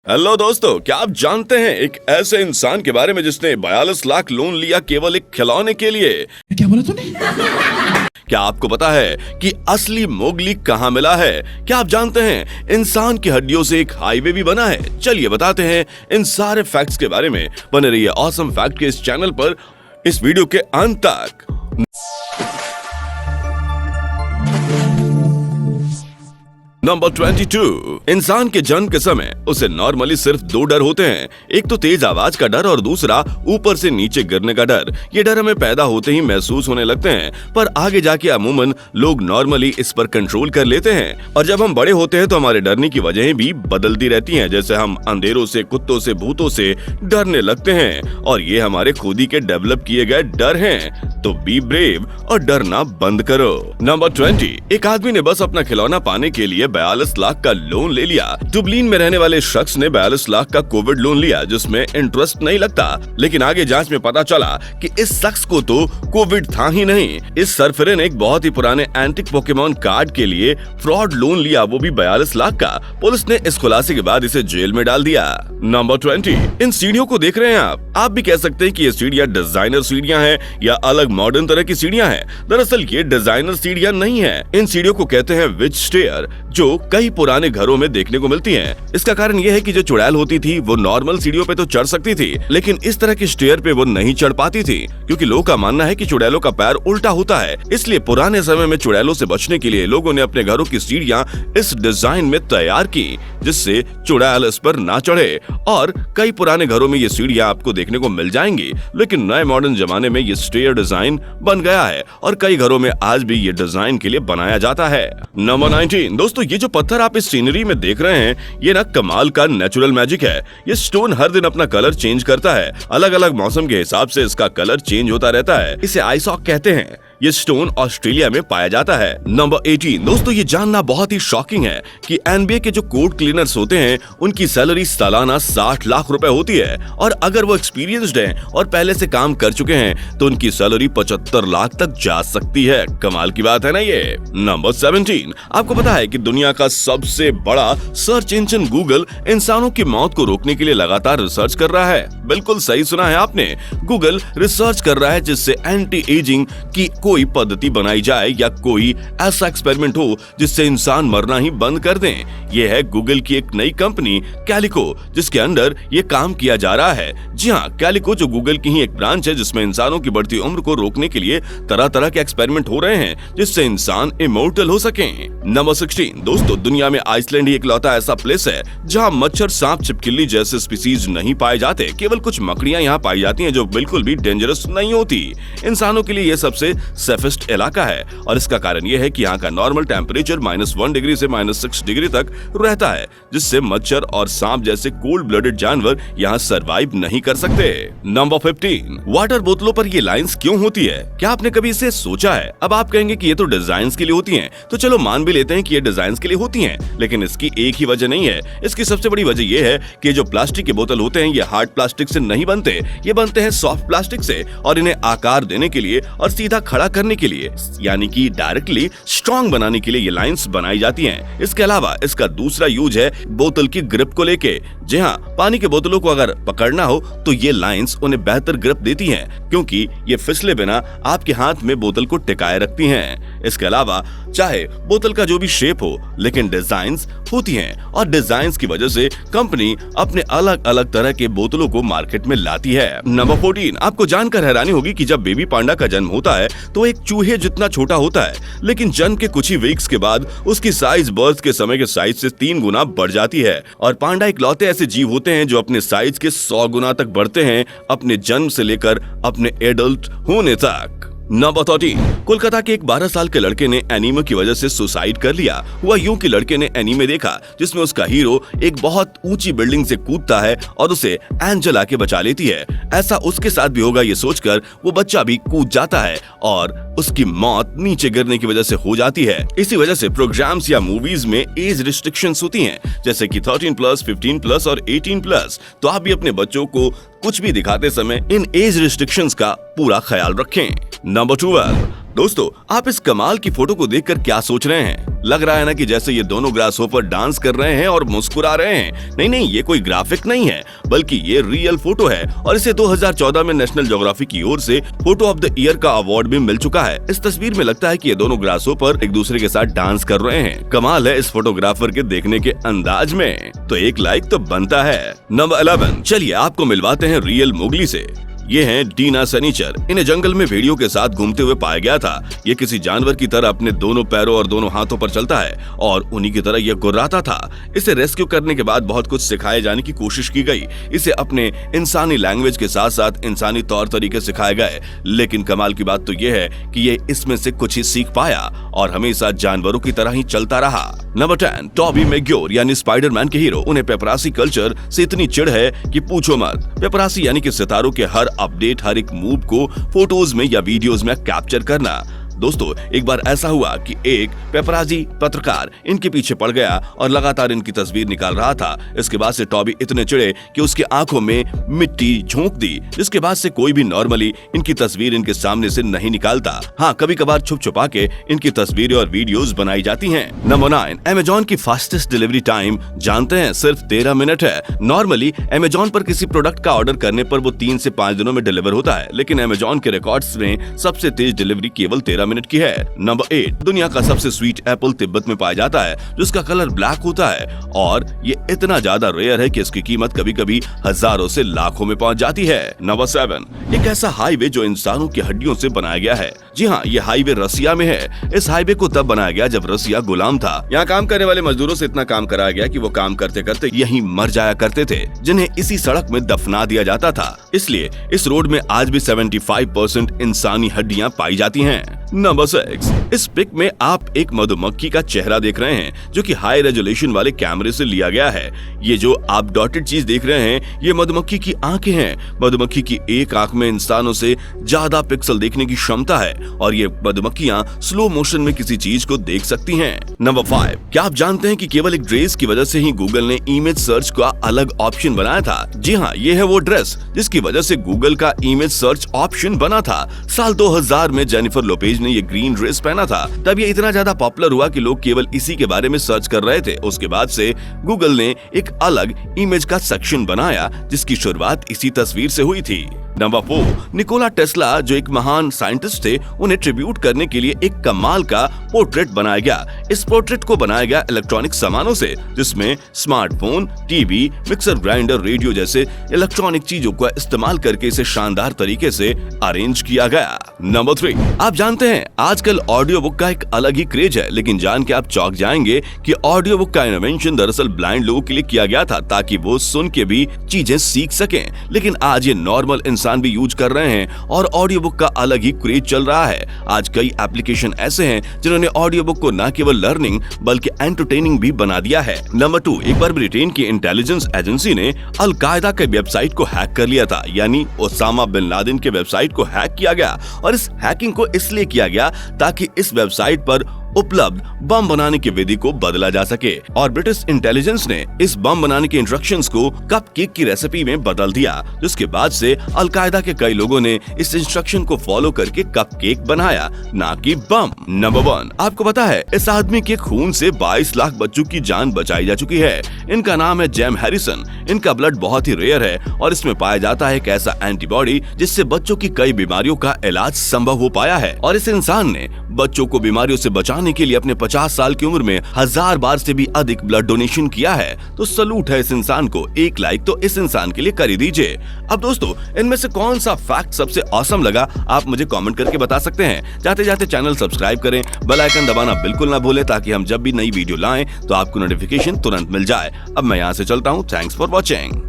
Hello दोस्तों, क्या आप जानते हैं एक ऐसे इंसान के बारे में जिसने 42 लाख लोन लिया केवल एक खिलौने के लिए। क्या बोला तूने? क्या आपको पता है कि असली मोगली कहाँ मिला है? क्या आप जानते हैं इंसान की हड्डियों से एक हाईवे भी बना है? चलिए बताते हैं इन सारे फैक्ट्स के बारे में। बने रहिए ऑसम फैक्ट के इस चैनल पर इस वीडियो के अंत तक। नंबर 22। इंसान के जन्म के समय उसे नॉर्मली सिर्फ दो डर होते हैं, एक तो तेज आवाज का डर और दूसरा ऊपर से नीचे गिरने का डर। ये डर हमें पैदा होते ही महसूस होने लगते हैं, पर आगे जाके अमूमन लोग नॉर्मली इस पर कंट्रोल कर लेते हैं और जब हम बड़े होते हैं तो हमारे डरने की वजहें भी बदलती रहती हैं। जैसे हम अंधेरों से, कुत्तों से, भूतों से डरने लगते हैं और ये हमारे खुद ही के डेवलप किए गए डर हैं। तो बी ब्रेव और डरना बंद करो। नंबर 20। एक आदमी ने बस अपना खिलौना पाने के लिए 42 लाख का लोन ले लिया। दुबलिन में रहने वाले शख्स ने 42 लाख का कोविड लोन लिया जिसमें इंटरेस्ट नहीं लगता, लेकिन आगे जांच में पता चला कि इस शख्स को तो कोविड था ही नहीं। इस सरफिरे ने एक बहुत ही पुराने एंटिक पोकेमॉन कार्ड के लिए फ्रॉड लोन लिया, वो भी 42 लाख का। पुलिस ने इस खुलासे के बाद इसे जेल में डाल दिया। नंबर 20। इन सीढ़ियों को देख रहे हैं आप भी कह सकते हैं कि ये सीढ़ियां डिजाइनर सीढ़ियां हैं या अलग मॉडर्न तरह की सीढ़ियां हैं। दरअसल ये डिजाइनर सीढ़ियां नहीं है। इन सीढ़ियों को कहते हैं विच स्टेयर, जो कई पुराने घरों में देखने को मिलती हैं। इसका कारण यह है कि जो चुड़ैल होती थी वो नॉर्मल सीढ़ियों पे तो चढ़ सकती थी, लेकिन इस तरह की स्टेयर पे वो नहीं चढ़ पाती थी, क्योंकि लोगों का मानना है कि चुड़ैलों का पैर उल्टा होता है। इसलिए पुराने समय में चुड़ैलों से बचने के लिए लोगों ने अपने घरों की सीढ़ियां इस डिजाइन में तैयार की जिससे चुड़ैल इस पर ना चढ़े। और कई पुराने घरों में ये सीढ़ियां आपको देखने को मिल जाएंगी, लेकिन नए मॉडर्न जमाने में ये स्टेयर डिजाइन बन गया है और कई घरों में आज भी ये डिजाइन के लिए बनाया जाता है। नंबर 19। दोस्तों, ये जो पत्थर आप इस सीनरी में देख रहे हैं ये ना कमाल का नेचुरल मैजिक है। ये स्टोन हर दिन अपना कलर चेंज करता है, अलग अलग मौसम के हिसाब से इसका कलर चेंज होता रहता है। इसे आइसॉक कहते हैं। ये स्टोन ऑस्ट्रेलिया में पाया जाता है। नंबर 18। दोस्तों, ये जानना बहुत ही शॉकिंग है कि एनबीए के जो कोर्ट क्लीनर्स होते हैं उनकी सैलरी सालाना 60 लाख रुपए होती है और अगर वो एक्सपीरियंस्ड हैं और पहले से काम कर चुके हैं तो उनकी सैलरी 75 लाख तक जा सकती है। कमाल की बात है ना ये। नंबर 17। आपको पता है कि दुनिया का सबसे बड़ा सर्च इंजन गूगल इंसानों की मौत को रोकने के लिए लगातार रिसर्च कर रहा है। बिल्कुल सही सुना है आपने, गूगल रिसर्च कर रहा है जिससे एंटी एजिंग की कोई पद्धति बनाई जाए या कोई ऐसा एक्सपेरिमेंट हो जिससे इंसान मरना ही बंद कर दें। यह है गूगल की एक नई कंपनी कैलिको, जिसके अंडर ये काम किया जा रहा है। जी हाँ, कैलिको जो गूगल की ही एक ब्रांच है जिसमें इंसानों की बढ़ती उम्र को रोकने के लिए तरह तरह के एक्सपेरिमेंट हो रहे हैं जिससे इंसान इमोर्टल हो सके। नंबर 16। दोस्तों, दुनिया में आइसलैंड ही इकलौता ऐसा प्लेस है जहाँ मच्छर, सांप, छिपकली जैसे स्पीसीज नहीं पाए जाते। केवल कुछ मकड़ियाँ यहाँ पाई जाती हैं जो बिल्कुल भी डेंजरस नहीं होती। इंसानों के लिए यह सबसे सेफेस्ट इलाका है और इसका कारण यह है कि यहाँ का नॉर्मल टेम्परेचर -1 डिग्री से -6 डिग्री तक रहता है, जिससे मच्छर और सांप जैसे कोल्ड ब्लडेड जानवर यहाँ सरवाइव नहीं कर सकते। नंबर 15। वाटर बोतलों पर ये लाइंस क्यों होती है? क्या आपने कभी इसे सोचा है? अब आप कहेंगे कि ये तो डिजाइन के लिए होती हैं, तो चलो मान भी लेते हैं कि ये डिजाइन के लिए होती हैं, लेकिन इसकी एक ही वजह नहीं है। इसकी सबसे बड़ी वजह यह है कि जो प्लास्टिक के बोतल होते हैं ये हार्ड प्लास्टिक से नहीं बनते, ये बनते हैं सॉफ्ट प्लास्टिक से और इन्हें आकार देने के लिए और सीधा खड़ा करने के लिए, यानी कि डायरेक्टली स्ट्रॉन्ग बनाने के लिए ये लाइंस बनाई जाती हैं। इसके अलावा इसका दूसरा यूज है बोतल की ग्रिप को लेके। जी हाँ, पानी के बोतलों को अगर पकड़ना हो तो ये लाइंस उन्हें बेहतर ग्रिप देती हैं, क्योंकि ये फिसले बिना आपके हाथ में बोतल को टिकाए रखती हैं। इसके अलावा चाहे बोतल का जो भी शेप हो, लेकिन डिजाइन्स होती हैं और डिजाइन्स की वजह से कंपनी अपने अलग अलग तरह के बोतलों को मार्केट में लाती है। नंबर 14। आपको जानकर हैरानी होगी कि जब बेबी पांडा का जन्म होता है तो एक चूहे जितना छोटा होता है, लेकिन जन्म के कुछ ही वीक्स के बाद उसकी साइज बर्थ के समय के साइज से 3 गुना बढ़ जाती है। और पांडा इकलौते ऐसे जीव होते हैं जो अपने साइज के 100 गुना तक बढ़ते हैं अपने जन्म से लेकर अपने एडल्ट होने तक। नंबर 13। कोलकाता के एक 12 साल के लड़के ने एनीमे की वजह से सुसाइड कर लिया। हुआ यूं कि लड़के ने एनीमे देखा जिसमें उसका हीरो एक बहुत ऊंची बिल्डिंग से कूदता है और उसे एंजल आके बचा लेती है। ऐसा उसके साथ भी होगा ये सोचकर वो बच्चा भी कूद जाता है और उसकी मौत नीचे गिरने की वजह से हो जाती है। इसी वजह से प्रोग्राम्स या मूवीज में एज रिस्ट्रिक्शंस होती हैं, जैसे कि 13+, 15+ और 18+। तो आप भी अपने बच्चों को कुछ भी दिखाते समय इन एज रिस्ट्रिक्शंस का पूरा ख्याल रखें। नंबर 12। दोस्तों, आप इस कमाल की फोटो को देखकर क्या सोच रहे हैं? लग रहा है ना कि जैसे ये दोनों ग्रासहोपर डांस कर रहे हैं और मुस्कुरा रहे हैं। नहीं, ये कोई ग्राफिक नहीं है, बल्कि ये रियल फोटो है और इसे 2014 में नेशनल ज्योग्राफी की ओर से फोटो ऑफ द ईयर का अवार्ड भी मिल चुका है। इस तस्वीर में लगता है कि ये दोनों ग्रासहोपर एक दूसरे के साथ डांस कर रहे हैं। कमाल है इस फोटोग्राफर के देखने के अंदाज में, तो एक लाइक तो बनता है। नंबर 11, चलिए आपको मिलवाते हैं रियल मोगली से। ये हैं डीना सनीचर। इन्हें जंगल में भेड़ियों के साथ घूमते हुए पाया गया था। ये किसी जानवर की तरह अपने दोनों पैरों और दोनों हाथों पर चलता है और उन्हीं की तरह ये गुर्राता था। इसे रेस्क्यू करने के बाद बहुत कुछ सिखाए जाने की कोशिश की गई। इसे अपने इंसानी लैंग्वेज के साथ साथ इंसानी तौर तरीके सिखाए गए, लेकिन कमाल की बात तो ये है कि ये इसमें से कुछ ही सीख पाया और हमेशा जानवरों की तरह ही चलता रहा। नंबर 10, टॉबी मैग्योर यानी स्पाइडरमैन के हीरो। उन्हें पेपरासी कल्चर से इतनी चिढ़ है कि पूछो मत। पेपरासी यानी कि सितारों के हर अपडेट, हर एक मूव को फोटोज में या वीडियोज में कैप्चर करना। दोस्तों, एक बार ऐसा हुआ कि एक पेपराजी पत्रकार इनके पीछे पड़ गया और लगातार इनकी तस्वीर निकाल रहा था। इसके बाद से टॉबी इतने चिढ़े कि उसकी आंखों में मिट्टी झोंक दी, जिसके बाद से कोई भी नॉर्मली इनकी तस्वीर इनके सामने से नहीं निकालता। हाँ, कभी कभार छुप छुपा के इनकी तस्वीरें और वीडियोस बनाई जाती हैं। नंबर 9, अमेजॉन की फास्टेस्ट डिलीवरी टाइम जानते हैं? सिर्फ 13 मिनट है। नॉर्मली अमेजॉन पर किसी प्रोडक्ट का ऑर्डर करने पर वो 3 से 5 दिनों में डिलीवर होता है, लेकिन अमेजॉन के रिकॉर्ड्स में सबसे तेज डिलीवरी केवल 13 मिनट की है। नंबर 8, दुनिया का सबसे स्वीट एप्पल तिब्बत में पाया जाता है, जिसका कलर ब्लैक होता है और ये इतना ज्यादा रेयर है कि इसकी कीमत कभी कभी हजारों से लाखों में पहुंच जाती है। नंबर 7, एक ऐसा हाईवे जो इंसानों की हड्डियों से बनाया गया है। जी हाँ, ये हाईवे रसिया में है। इस हाईवे को तब बनाया गया जब रसिया गुलाम था। यहाँ काम करने वाले मजदूरों से इतना काम कराया गया कि वो काम करते करते यहीं मर जाया करते थे, जिन्हें इसी सड़क में दफना दिया जाता था। इसलिए इस रोड में आज भी 75% इंसानी हड्डियां पाई जाती हैं। नंबर 6, इस पिक में आप एक मधुमक्खी का चेहरा देख रहे हैं, जो कि हाई रेजोल्यूशन वाले कैमरे से लिया गया है। ये जो आप डॉटेड चीज देख रहे हैं, ये मधुमक्खी की आंखें हैं। मधुमक्खी की एक आंख में इंसानों से ज्यादा पिक्सल देखने की क्षमता है और ये मधुमक्खियां स्लो मोशन में किसी चीज को देख सकती हैं। नंबर 5, क्या आप जानते हैं कि केवल एक ड्रेस की वजह से ही गूगल ने इमेज सर्च का अलग ऑप्शन बनाया था? जी हाँ, ये है वो ड्रेस जिसकी वजह से गूगल का इमेज सर्च ऑप्शन बना था। साल 2000 में जेनिफर लोपेज ने ये ग्रीन ड्रेस पहना था। तब ये इतना ज्यादा पॉपुलर हुआ कि लोग केवल इसी के बारे में सर्च कर रहे थे। उसके बाद से गूगल ने एक अलग इमेज का सेक्शन बनाया, जिसकी शुरुआत इसी तस्वीर से हुई थी। नंबर 4, निकोला टेस्ला जो एक महान साइंटिस्ट थे, उन्हें ट्रिब्यूट करने के लिए एक कमाल का पोर्ट्रेट बनाया गया। इस पोर्ट्रेट को बनाया गया इलेक्ट्रॉनिक सामानों से, जिसमें smartphone, TV, mixer grinder, radio जैसे इलेक्ट्रॉनिक चीजों का इस्तेमाल करके इसे शानदार तरीके से अरेंज किया गया। नंबर 3, आप जानते हैं आजकल ऑडियो बुक का एक अलग ही क्रेज है, लेकिन जान के आप चौंक जाएंगे कि ऑडियो बुक का इन्वेंशन दरअसल ब्लाइंड लोगों के लिए किया गया था, ताकि वो सुन के भी चीजें सीख सकें। लेकिन आज ये नॉर्मल इंसान भी यूज कर रहे हैं और ऑडियो बुक का अलग ही क्रेज चल रहा है। आज कई एप्लीकेशन ऐसे हैं जिन्होंने ऑडियो बुक को न केवल लर्निंग बल्कि एंटरटेनिंग भी बना दिया है। नंबर 2, एक बार ब्रिटेन की इंटेलिजेंस एजेंसी ने अल कायदा के वेबसाइट को हैक कर लिया था, यानी ओसामा बिन लादेन के वेबसाइट को हैक किया गया और इस हैकिंग को इसलिए किया गया ताकि इस वेबसाइट पर उपलब्ध बम बनाने की विधि को बदला जा सके और ब्रिटिश इंटेलिजेंस ने इस बम बनाने के इंस्ट्रक्शंस को कपकेक की रेसिपी में बदल दिया, जिसके बाद से अलकायदा के कई लोगों ने इस इंस्ट्रक्शन को फॉलो करके कपकेक बनाया, ना कि बम। नंबर 1, आपको पता है इस आदमी के खून से 22 लाख बच्चों की जान बचाई जा चुकी है। इनका नाम है जेम हैरिसन। इनका ब्लड बहुत ही रेयर है और इसमें पाया जाता है एक ऐसा एंटीबॉडी जिससे बच्चों की कई बीमारियों का इलाज संभव हो पाया है और इस इंसान ने बच्चों को बीमारियों से बचाने के लिए अपने 50 साल की उम्र में 1000 बार से भी अधिक ब्लड डोनेशन किया है। तो सलूट है इस इंसान को। एक लाइक तो इस इंसान के लिए कर ही दीजिए। अब दोस्तों, इनमें से कौन सा फैक्ट सबसे ऑसम लगा, आप मुझे कमेंट करके बता सकते हैं। जाते जाते चैनल सब्सक्राइब करें, बेल आइकन दबाना बिल्कुल ना भूलें, ताकि हम जब भी नई वीडियो लाएं तो आपको नोटिफिकेशन तुरंत मिल जाए। अब मैं यहाँ से चलता हूँ। Thanks for watching.